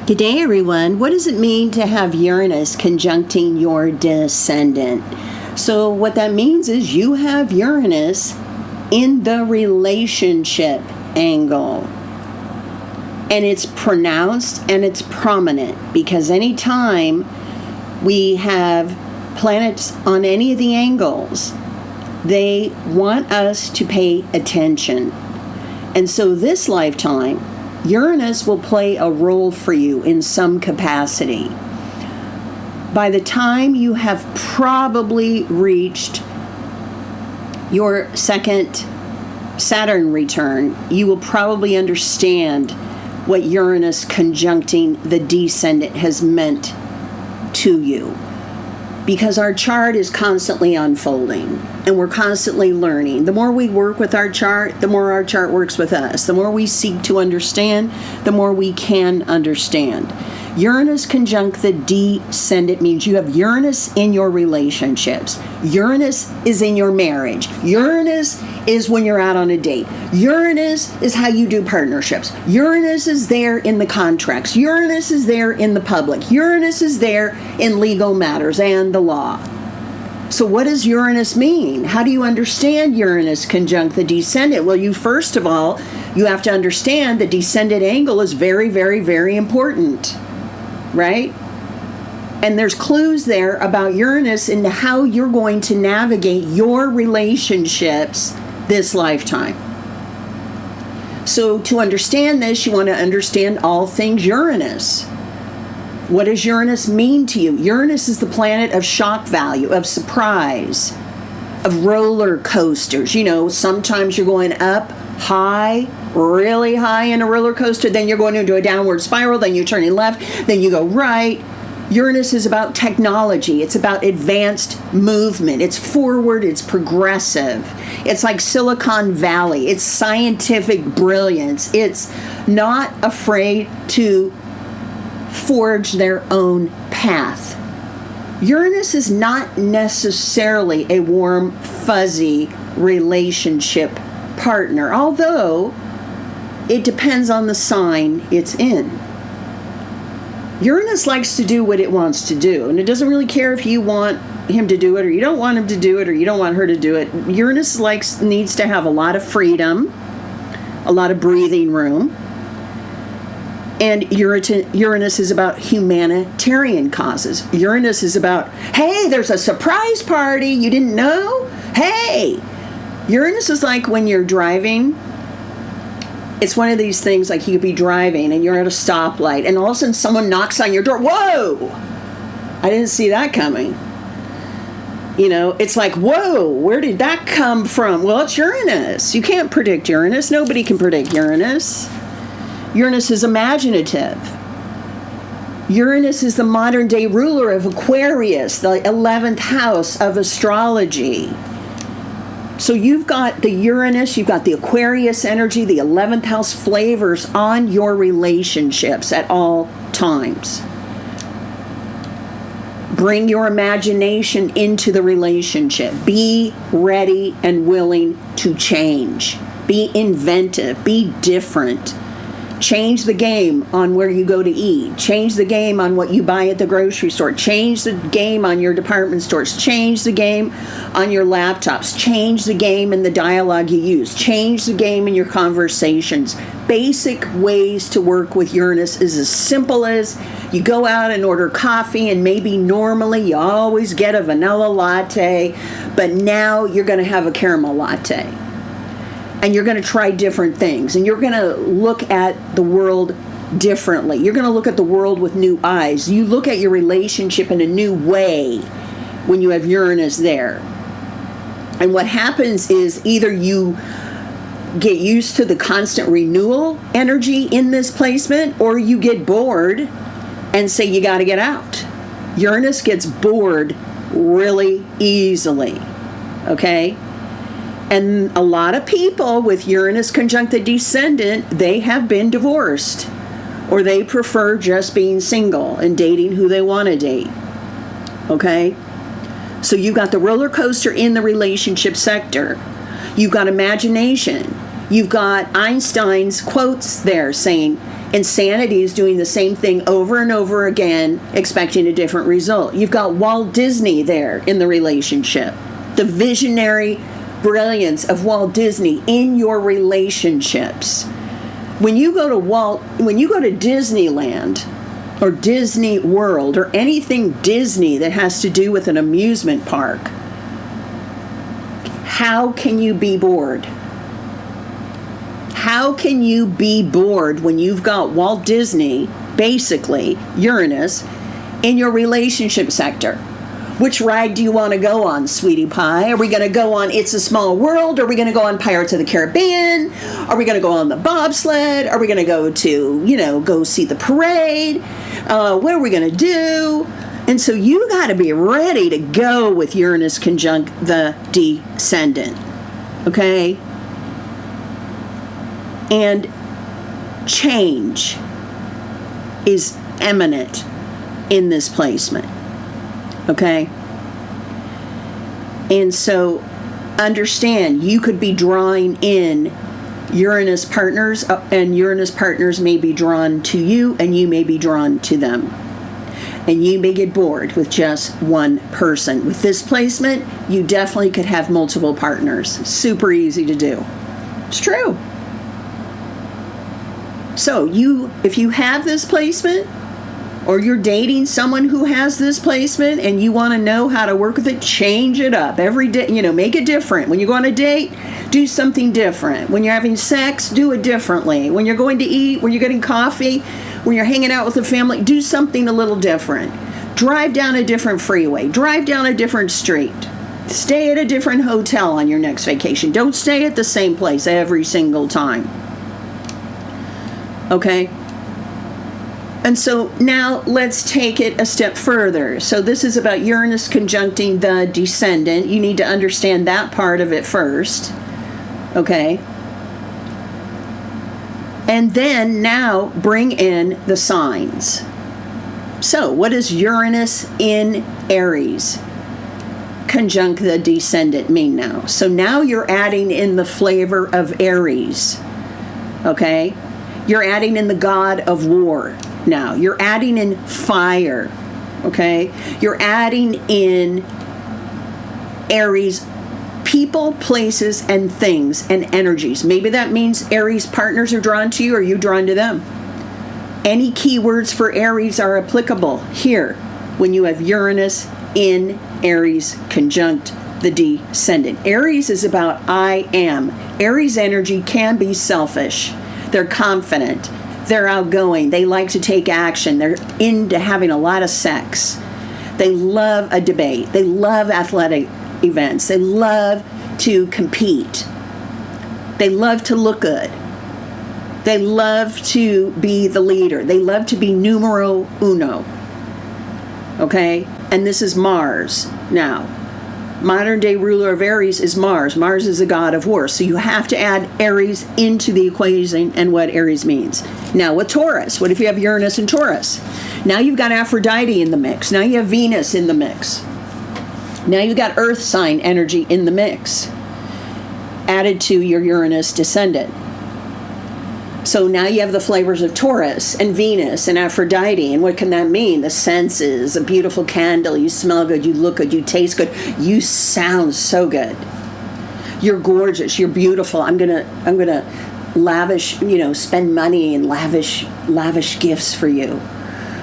Good day, everyone. What does it mean to have Uranus conjuncting your descendant? So what that means is you have Uranus in the relationship angle. And it's pronounced and it's prominent because anytime we have planets on any of the angles, they want us to pay attention. And so this lifetime, Uranus will play a role for you in some capacity. By the time you have probably reached your second Saturn return, you will probably understand what Uranus conjuncting the descendant has meant to you. Because our chart is constantly unfolding and we're constantly learning. The more we work with our chart, the more our chart works with us. The more we seek to understand, the more we can understand. Uranus conjunct the descendant means you have Uranus in your relationships. Uranus is in your marriage. Uranus is when you're out on a date. Uranus is how you do partnerships. Uranus is there in the contracts. Uranus is there in the public. Uranus is there in legal matters and the law. So what does Uranus mean? How do you understand Uranus conjunct the descendant? Well, first of all, you have to understand the descendant angle is very, very, very important. Right? And there's clues there about Uranus and how you're going to navigate your relationships this lifetime. So to understand this, you want to understand all things Uranus. What does Uranus mean to you? Uranus is the planet of shock value, of surprise, of roller coasters. You know, sometimes you're going up high, really high in a roller coaster, then you're going into a downward spiral, then you're turning left, then you go right. Uranus is about technology. It's about advanced movement. It's forward, it's progressive. It's like Silicon Valley. It's scientific brilliance. It's not afraid to forge their own path. Uranus is not necessarily a warm, fuzzy relationship partner, although it depends on the sign it's in. Uranus likes to do what it wants to do, and it doesn't really care if you want him to do it or you don't want him to do it or you don't want her to do it. Uranus needs to have a lot of freedom, a lot of breathing room. And Uranus is about humanitarian causes. Uranus is about, hey, there's a surprise party, you didn't know? Hey! Uranus is like when you're driving. It's one of these things like you could be driving and you're at a stoplight and all of a sudden someone knocks on your door. Whoa! I didn't see that coming. You know, it's like, whoa, where did that come from? Well, it's Uranus. You can't predict Uranus. Nobody can predict Uranus. Uranus is imaginative. Uranus is the modern day ruler of Aquarius, the 11th house of astrology. So you've got the Uranus, you've got the Aquarius energy, the 11th house flavors on your relationships at all times. Bring your imagination into the relationship. Be ready and willing to change. Be inventive. Be different. Change the game on where you go to eat. Change the game on what you buy at the grocery store. Change the game on your department stores. Change the game on your laptops. Change the game in the dialogue you use. Change the game in your conversations. Basic ways to work with Uranus is as simple as you go out and order coffee, and maybe normally you always get a vanilla latte, but now you're going to have a caramel latte. And you're going to try different things, and you're going to look at the world differently. You're going to look at the world with new eyes. You look at your relationship in a new way when you have Uranus there. And what happens is either you get used to the constant renewal energy in this placement, or you get bored and say you got to get out. Uranus gets bored really easily, okay? And a lot of people with Uranus conjunct the descendant, they have been divorced, or they prefer just being single and dating who they want to date. Okay? So you've got the roller coaster in the relationship sector. You've got imagination. You've got Einstein's quotes there saying, Insanity is doing the same thing over and over again, expecting a different result. You've got Walt Disney there in the relationship. The visionary brilliance of Walt Disney in your relationships. When you go to Disneyland or Disney World or anything Disney that has to do with an amusement park, how can you be bored? How can you be bored when you've got Walt Disney, basically Uranus, in your relationship sector? Which ride do you want to go on, sweetie pie? Are we going to go on It's a Small World? Are we going to go on Pirates of the Caribbean? Are we going to go on the bobsled? Are we going to go to, go see the parade? What are we going to do? And so you got to be ready to go with Uranus conjunct the Descendant. Okay? And change is imminent in this placement. Okay? And so understand, you could be drawing in Uranus partners, and Uranus partners may be drawn to you, and you may be drawn to them. And you may get bored with just one person. With this placement, you definitely could have multiple partners. Super easy to do. It's true. So if you have this placement, or you're dating someone who has this placement and you want to know how to work with it, change it up every day. Make it different. When you go on a date, do something different. When you're having sex, do it differently. When you're going to eat, when you're getting coffee, when you're hanging out with the family, do something a little different. Drive down a different freeway. Drive down a different street. Stay at a different hotel on your next vacation. Don't stay at the same place every single time. Okay? And so now let's take it a step further. So this is about Uranus conjuncting the Descendant. You need to understand that part of it first. Okay? And then now bring in the signs. So what does Uranus in Aries conjunct the Descendant mean now? So now you're adding in the flavor of Aries. Okay? You're adding in the god of war. Now, you're adding in fire, okay? You're adding in Aries people, places, and things, and energies. Maybe that means Aries partners are drawn to you, or you drawn to them. Any keywords for Aries are applicable here when you have Uranus in Aries conjunct the Descendant. Aries is about I am. Aries energy can be selfish. They're confident. They're outgoing. They like to take action. They're into having a lot of sex. They love a debate. They love athletic events. They love to compete. They love to look good. They love to be the leader. They love to be numero uno. Okay? And this is Mars. Now, modern day ruler of Aries is Mars. Mars is a god of war. So you have to add Aries into the equation and what Aries means. Now with Taurus, what if you have Uranus and Taurus? Now you've got Aphrodite in the mix. Now you have Venus in the mix. Now you've got Earth sign energy in the mix, added to your Uranus Descendant. So now you have the flavors of Taurus and Venus and Aphrodite. And what can that mean? The senses, a beautiful candle, you smell good, you look good, you taste good, you sound so good. You're gorgeous, you're beautiful. I'm gonna lavish, spend money and lavish gifts for you.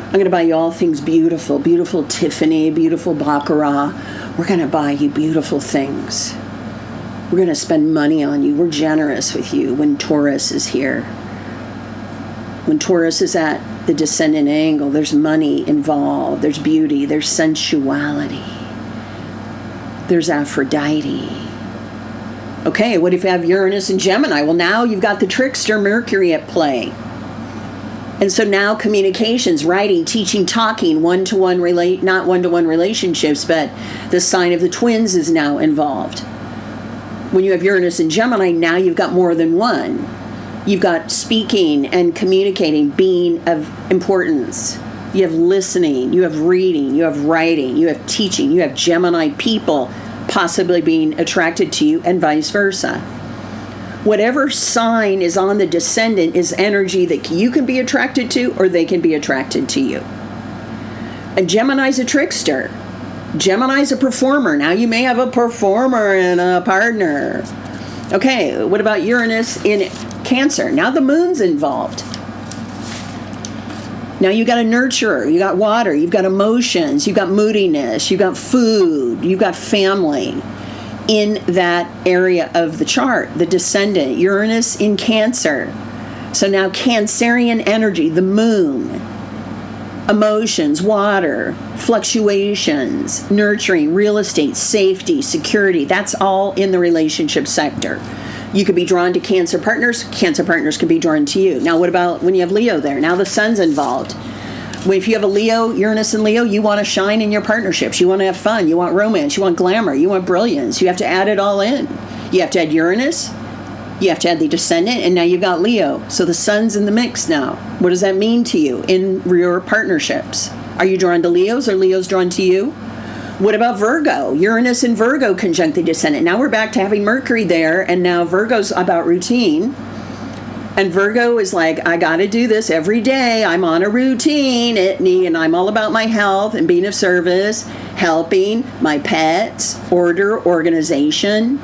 I'm gonna buy you all things beautiful, beautiful Tiffany, beautiful Baccarat. We're gonna buy you beautiful things. We're gonna spend money on you. We're generous with you when Taurus is here. When Taurus is at the Descendant angle, there's money involved, there's beauty, there's sensuality, there's Aphrodite. Okay, what if you have Uranus and Gemini? Well, now you've got the trickster Mercury at play. And so now communications, writing, teaching, talking, one-to-one not one-to-one relationships, but the sign of the twins is now involved. When you have Uranus and Gemini, now you've got more than one. You've got speaking and communicating being of importance. You have listening, you have reading, you have writing, you have teaching, you have Gemini people possibly being attracted to you, and vice versa. Whatever sign is on the descendant is energy that you can be attracted to or they can be attracted to you. And Gemini's a trickster. Gemini's a performer. Now you may have a performer and a partner. Okay, what about Uranus in Cancer? Now the moon's involved. Now you got a nurturer, you got water, you've got emotions, you've got moodiness, you've got food, you've got family in that area of the chart, the descendant, Uranus in Cancer. So now Cancerian energy, the moon, emotions, water, fluctuations, nurturing, real estate, safety, security, that's all in the relationship sector. You could be drawn to Cancer partners can be drawn to you. Now what about when you have Leo there? Now the sun's involved. If you have a Leo, Uranus and Leo, you want to shine in your partnerships. You want to have fun. You want romance. You want glamour. You want brilliance. You have to add it all in. You have to add Uranus. You have to add the descendant. And now you've got Leo. So the sun's in the mix now. What does that mean to you in your partnerships? Are you drawn to Leos or Leos drawn to you? What about Virgo? Uranus and Virgo conjunct the descendant. Now we're back to having Mercury there, and now Virgo's about routine. And Virgo is like, I got to do this every day. I'm on a routine, and I'm all about my health and being of service, helping my pets, order, organization,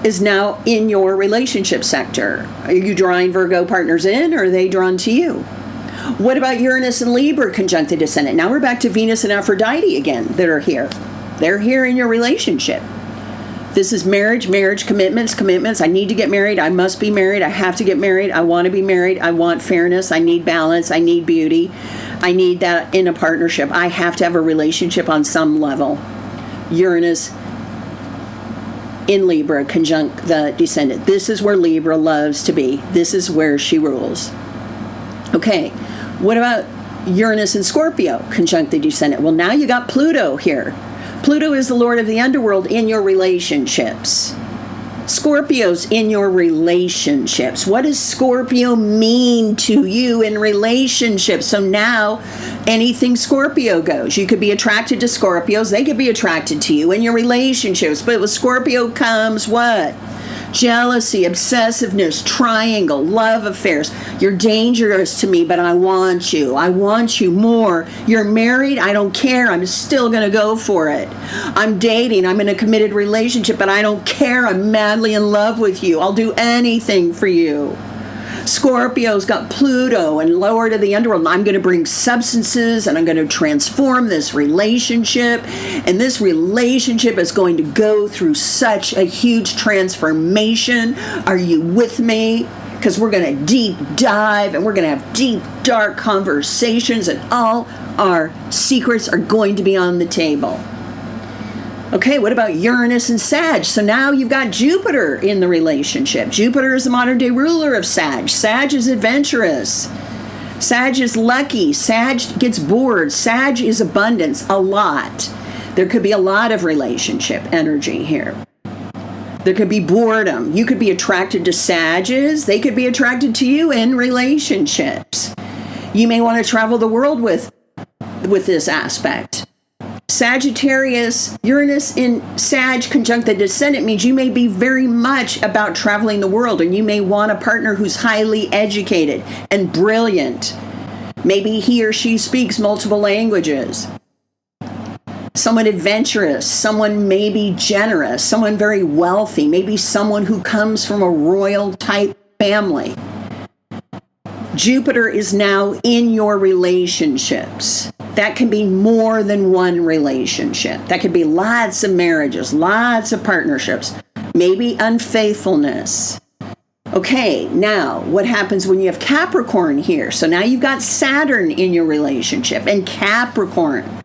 is now in your relationship sector. Are you drawing Virgo partners in, or are they drawn to you? What about Uranus and Libra conjunct the descendant? Now we're back to Venus and Aphrodite again that are here. They're here in your relationship. This is marriage, commitments. I need to get married. I must be married. I have to get married. I want to be married. I want fairness. I need balance. I need beauty. I need that in a partnership. I have to have a relationship on some level. Uranus in Libra conjunct the descendant. This is where Libra loves to be. This is where she rules. Okay, what about Uranus and Scorpio conjunct the descendant? Well, now you got Pluto here. Pluto is the lord of the underworld in your relationships. Scorpio's in your relationships. What does Scorpio mean to you in relationships? So now anything Scorpio goes. You could be attracted to Scorpios. They could be attracted to you in your relationships. But with Scorpio comes what? Jealousy, obsessiveness, triangle, love affairs. You're dangerous to me, but I want you. I want you more. You're married? I don't care. I'm still going to go for it. I'm dating. I'm in a committed relationship, but I don't care. I'm madly in love with you. I'll do anything for you. Scorpio's got Pluto and lower to the underworld. I'm going to bring substances and I'm going to transform this relationship. And this relationship is going to go through such a huge transformation. Are you with me? Because we're going to deep dive and we're going to have deep, dark conversations and all our secrets are going to be on the table. Okay, what about Uranus and Sag? So now you've got Jupiter in the relationship. Jupiter is the modern day ruler of Sag. Sag is adventurous. Sag is lucky. Sag gets bored. Sag is abundance, a lot. There could be a lot of relationship energy here. There could be boredom. You could be attracted to Sages. They could be attracted to you in relationships. You may want to travel the world with this aspect. Sagittarius, Uranus in Sag conjunct the descendant means you may be very much about traveling the world, and you may want a partner who's highly educated and brilliant. Maybe he or she speaks multiple languages. Someone adventurous, someone maybe generous, someone very wealthy, maybe someone who comes from a royal type family. Jupiter is now in your relationships. That can be more than one relationship. That could be lots of marriages, lots of partnerships, maybe unfaithfulness. Okay, now what happens when you have Capricorn here? So now you've got Saturn in your relationship and Capricorn.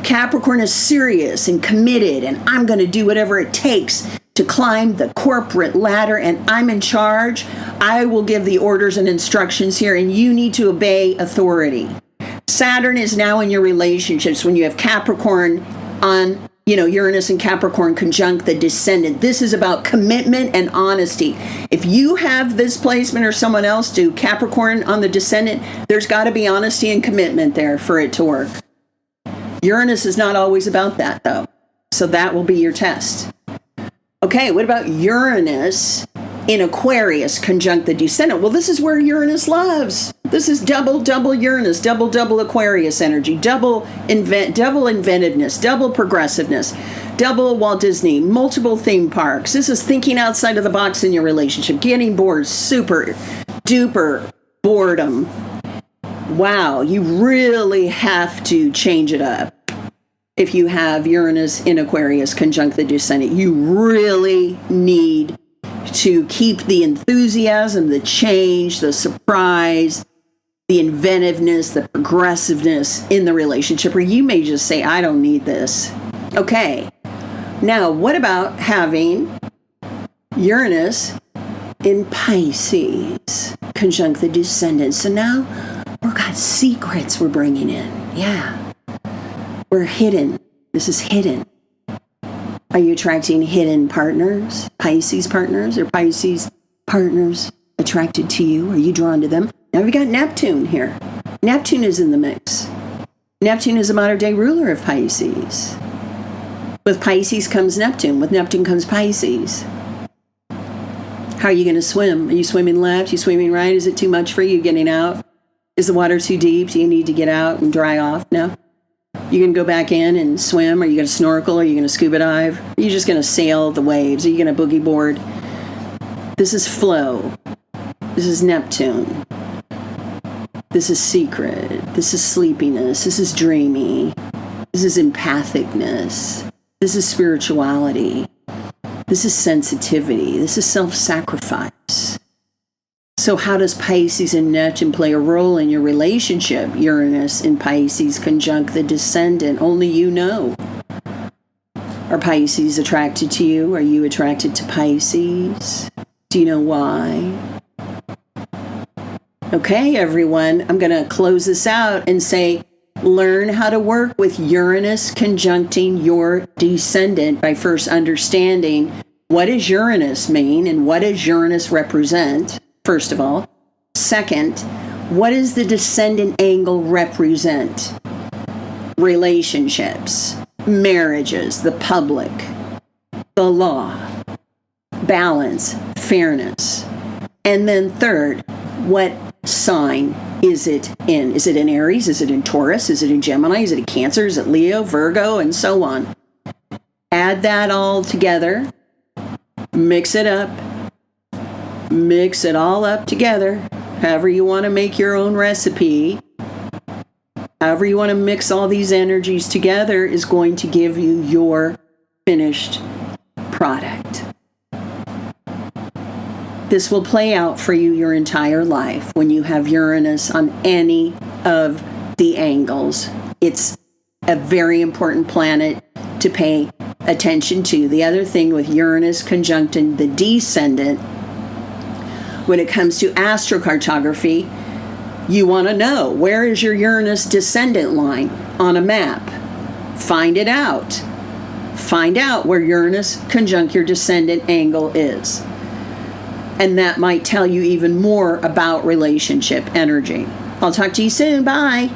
Capricorn is serious and committed, and I'm going to do whatever it takes to climb the corporate ladder, and I'm in charge. I will give the orders and instructions here, and you need to obey authority. Saturn is now in your relationships when you have Capricorn on, Uranus and Capricorn conjunct the descendant. This is about commitment and honesty. If you have this placement or someone else do, Capricorn on the descendant, there's got to be honesty and commitment there for it to work. Uranus is not always about that, though. So that will be your test. Okay, what about Uranus in Aquarius conjunct the Descendant. Well, this is where Uranus loves. This is double Uranus, double Aquarius energy, double inventiveness, double progressiveness, double Walt Disney, multiple theme parks. This is thinking outside of the box in your relationship, getting bored, super duper boredom. Wow, you really have to change it up. If you have Uranus in Aquarius conjunct the Descendant, you really need to keep the enthusiasm, the change, the surprise, the inventiveness, the progressiveness in the relationship, or you may just say, I don't need this. Okay, now what about having Uranus in Pisces conjunct the Descendant? So now we've got secrets we're bringing in. Yeah, we're hidden. This is hidden. Are you attracting hidden partners, Pisces partners, or Pisces partners attracted to you? Are you drawn to them? Now we've got Neptune here. Neptune is in the mix. Neptune is a modern day ruler of Pisces. With Pisces comes Neptune. With Neptune comes Pisces. How are you going to swim? Are you swimming left? Are you swimming right? Is it too much for you getting out? Is the water too deep? Do you need to get out and dry off? No? You going to go back in and swim? Are you going to snorkel? Are you going to scuba dive? Are you just going to sail the waves? Are you going to boogie board? This is flow. This is Neptune. This is secret. This is sleepiness. This is dreamy. This is empathicness. This is spirituality. This is sensitivity. This is self-sacrifice. So how does Pisces and Neptune play a role in your relationship? Uranus in Pisces conjunct the Descendant. Only you know. Are Pisces attracted to you? Are you attracted to Pisces? Do you know why? Okay, everyone, I'm going to close this out and say, learn how to work with Uranus conjuncting your Descendant by first understanding what does Uranus mean and what does Uranus represent, first of all. Second, what does the Descendant angle represent? Relationships, marriages, the public, the law, balance, fairness. And then third, what sign is it in? Is it in Aries? Is it in Taurus? Is it in Gemini? Is it in Cancer? Is it Leo, Virgo, and so on? Add that all together. Mix it up. Mix it all up together. However you want to make your own recipe. However you want to mix all these energies together is going to give you your finished product. This will play out for you your entire life when you have Uranus on any of the angles. It's a very important planet to pay attention to. The other thing with Uranus conjuncting the Descendant, when it comes to astrocartography, you want to know, where is your Uranus Descendant line on a map? Find it out. Find out where Uranus conjunct your Descendant angle is. And that might tell you even more about relationship energy. I'll talk to you soon. Bye.